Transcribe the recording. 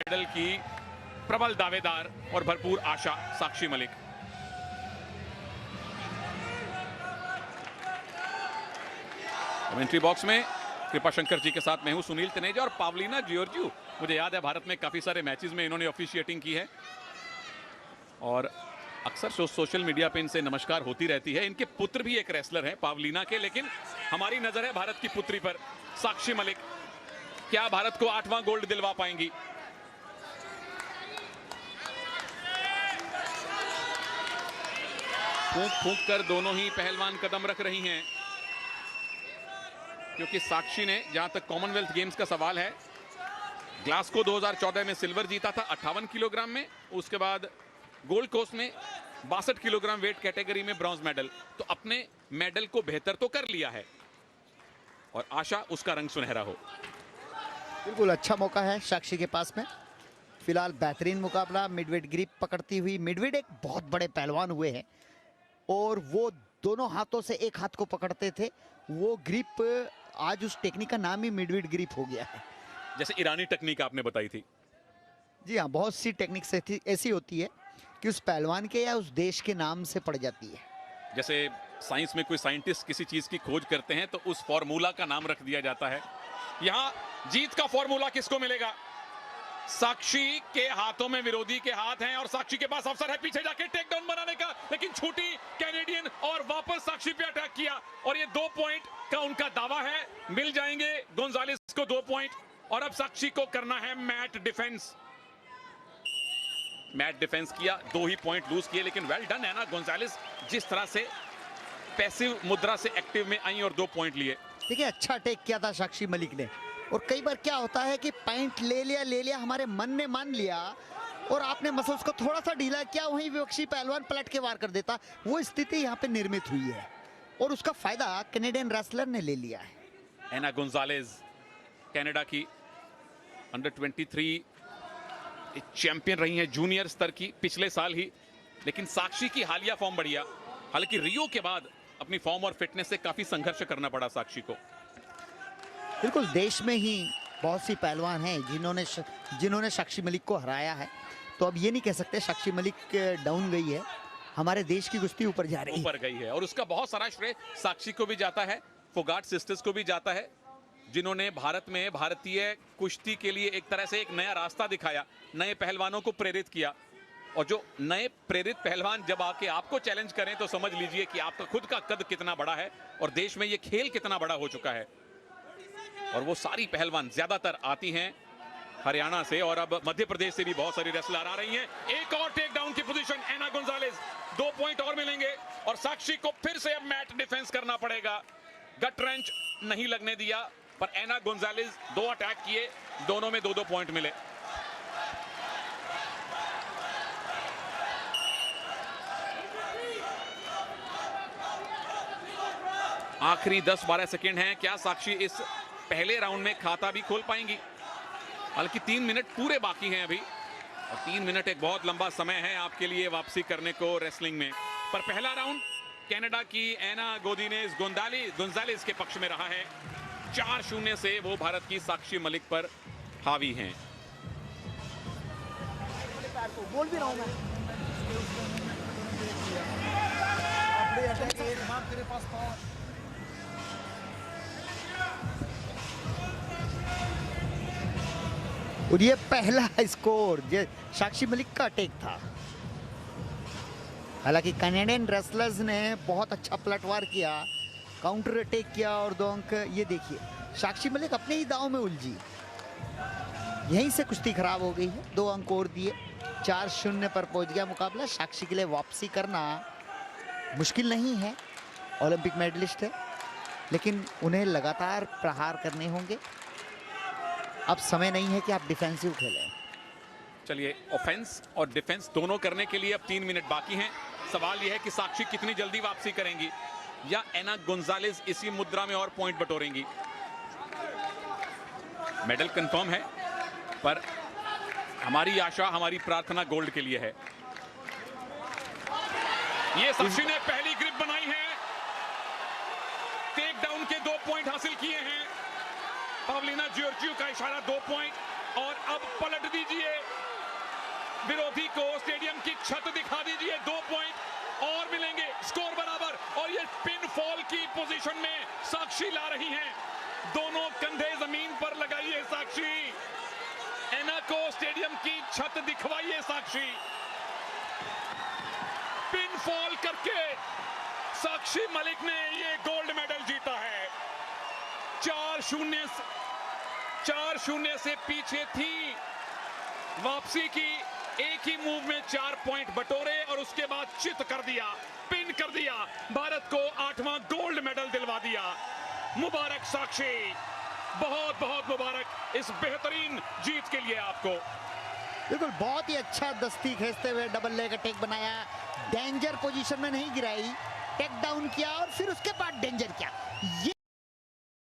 Medal की प्रबल दावेदार और भरपूर आशा साक्षी मलिक। कमेंट्री बॉक्स में कृपाशंकर जी के साथ मैं हूं सुनील तनेजा और पावलिना जियोर्जियू। मुझे याद है भारत में काफी सारे मैचेस में इन्होंने ऑफिशिएटिंग की है और अक्सर सोशल मीडिया पे इनसे नमस्कार होती रहती है। इनके पुत्र भी एक रेसलर हैं पावलिना के, लेकिन हमारी नजर है भारत की पुत्री पर, साक्षी मलिक। क्या भारत को 8वां गोल्ड दिलवा पाएंगी? फूंक फूंक कर दोनों ही पहलवान कदम रख रही हैं, क्योंकि साक्षी ने, जहां तक कॉमनवेल्थ गेम्स का सवाल है, ग्लासगो 2014 में सिल्वर जीता था 58 किलोग्राम में, उसके बाद गोल्ड कोस्ट में 62 किलोग्राम वेट कैटेगरी में ब्रॉन्ज मेडल। तो अपने मेडल को बेहतर तो कर लिया है और आशा उसका रंग सुनहरा हो। बिल्कुल अच्छा मौका है साक्षी के पास में। फिलहाल बेहतरीन मुकाबला, मिडवेट ग्रिप पकड़ती हुई। मिडवेट एक बहुत बड़े पहलवान हुए हैं और वो दोनों हाथों से एक हाथ को पकड़ते थे। वो ग्रिप, आज उस टेक्निक का नाम ही मिडवेट ग्रिप हो गया है। जैसे ईरानी टेक्निक आपने बताई थी। जी हाँ, बहुत सी टेक्निक्स ऐसी होती है कि उस पहलवान के या उस देश के नाम से पड़ जाती है। जैसे साइंस में कोई साइंटिस्ट किसी चीज की खोज करते हैं तो उस फॉर्मूला का नाम रख दिया जाता है। यहां जीत का फॉर्मूला किसको मिलेगा? साक्षी के हाथों में विरोधी के हाथ हैं और साक्षी के पास अवसर है पीछे जाके टेक डाउन बनाने का, लेकिन छूटी कैनेडियन और वापस साक्षी पे अटैक किया और ये 2 पॉइंट का उनका दावा है। मिल जाएंगे गोंजालेस को 2 पॉइंट और अब साक्षी को करना है मैट डिफेंस। मैट डिफेंस किया, 2 ही पॉइंट लूज किए, लेकिन वेल डन है ना गोंजालेस, जिस तरह से पैसिव मुद्रा से एक्टिव में आई और 2 पॉइंट लिए। देखिए, अच्छा टेक किया था साक्षी मलिक ने। और कई बार क्या होता है कि पॉइंट ले लिया, हमारे मन ने मान लिया और आपने मसल्स को थोड़ा सा ढीला किया, वहीं विपक्षी पहलवान पलट के वार कर देता। वो स्थिति यहाँ पे निर्मित हुई है और उसका फायदा कैनेडियन रेसलर ने ले लिया है। एना गोंजालेस कनाडा की अंडर 23 चैंपियन रही हैं, जूनियर स्तर की, पिछले साल ही। लेकिन साक्षी की हालिया फॉर्म बढ़िया, हालांकि रियो के बाद अपनी फॉर्म और फिटनेस से काफी संघर्ष करना पड़ा साक्षी को। बिल्कुल, देश में ही बहुत सी पहलवान हैं जिन्होंने साक्षी मलिक को हराया है। तो अब ये नहीं कह सकते साक्षी मलिक डाउन गई है, हमारे देश की कुश्ती ऊपर जा रही है। ऊपर गई है और उसका बहुत सारा श्रेय साक्षी को भी जाता है, फोगाट सिस्टर्स को भी जाता है, जिन्होंने भारत में भारतीय कुश्ती के लिए एक तरह से एक नया रास्ता दिखाया, नए पहलवानों को प्रेरित किया। और जो नए प्रेरित पहलवान जब आके आपको चैलेंज करें तो समझ लीजिए कि आपका खुद का कद कितना बड़ा है और देश में ये खेल कितना बड़ा हो चुका है। और वो सारी पहलवान ज्यादातर आती हैं हरियाणा से और अब मध्य प्रदेश से भी बहुत सारी रेसलर आ रही हैं। एक और टेक डाउन की पोजीशन एना गोंजालेस, 2 पॉइंट और मिलेंगे और साक्षी को फिर से अब मैट डिफेंस करना पड़ेगा। गट रेंच नहीं लगने दिया, पर एना गोंजालेस 2 अटैक किए, दोनों में 2-2 पॉइंट मिले। आखिरी 10-12 सेकंड हैं। क्या साक्षी इस पहले राउंड में खाता भी खोल पाएंगी? हालांकि 3 मिनट पूरे बाकी हैं अभी और 3 मिनट एक बहुत लंबा समय है आपके लिए वापसी करने को रेसलिंग में। पर पहला राउंड कनाडा की एना गोंजालेस के पक्ष में रहा है। 4-0 से वो भारत की साक्षी मलिक पर हावी हैं। बोल भी रहा हूं मैं। और ये पहला स्कोर ये साक्षी मलिक का अटैक था। हालांकि कैनेडियन रेसलर्स ने बहुत अच्छा पलटवार किया, काउंटर अटैक किया और 2 अंक। ये देखिए, साक्षी मलिक अपने ही दांव में उलझी, यहीं से कुश्ती खराब हो गई है। 2 अंक और दिए, 4-0 पर पहुंच गया मुकाबला। साक्षी के लिए वापसी करना मुश्किल नहीं है, ओलंपिक मेडलिस्ट है, लेकिन उन्हें लगातार प्रहार करने होंगे। अब समय नहीं है कि आप डिफेंसिव खेलें। चलिए, ऑफेंस और डिफेंस दोनों करने के लिए अब 3 मिनट बाकी हैं। सवाल यह है कि साक्षी कितनी जल्दी वापसी करेंगी या एना गोंजालेस इसी मुद्रा में और पॉइंट बटोरेंगी। मेडल कंफर्म है, पर हमारी आशा, हमारी प्रार्थना गोल्ड के लिए है। ये साक्षी ने पहली ग्रिप बनाई है, टेक डाउन के 2 पॉइंट हासिल किए हैं। पावलिना जियोर्जियू का इशारा 2 पॉइंट और अब पलट दीजिए। विरोधी को स्टेडियम की छत दिखा दीजिए, 2 पॉइंट और मिलेंगे, स्कोर बराबर। और ये पिन फॉल की पोजीशन में साक्षी ला रही हैं, दोनों कंधे जमीन पर लगाइए साक्षी, एनाको स्टेडियम की छत दिखवाइए साक्षी। पिन फॉल करके साक्षी मलिक ने ये गोल्ड मेडल जीता है। 4-0 से पीछे थी, वापसी की, एक ही मूव में 4 पॉइंट बटोरे और उसके बाद चित कर दिया, पिन कर दिया, भारत को 8वां गोल्ड मेडल दिलवा दिया। मुबारक साक्षी, बहुत बहुत मुबारक इस बेहतरीन जीत के लिए आपको। बिल्कुल, बहुत ही अच्छा दस्ती खींचते हुए डबल लेग अटैक बनाया, डेंजर पोजीशन में नहीं गिराई, टेक डाउन किया और फिर उसके बाद डेंजर किया। ये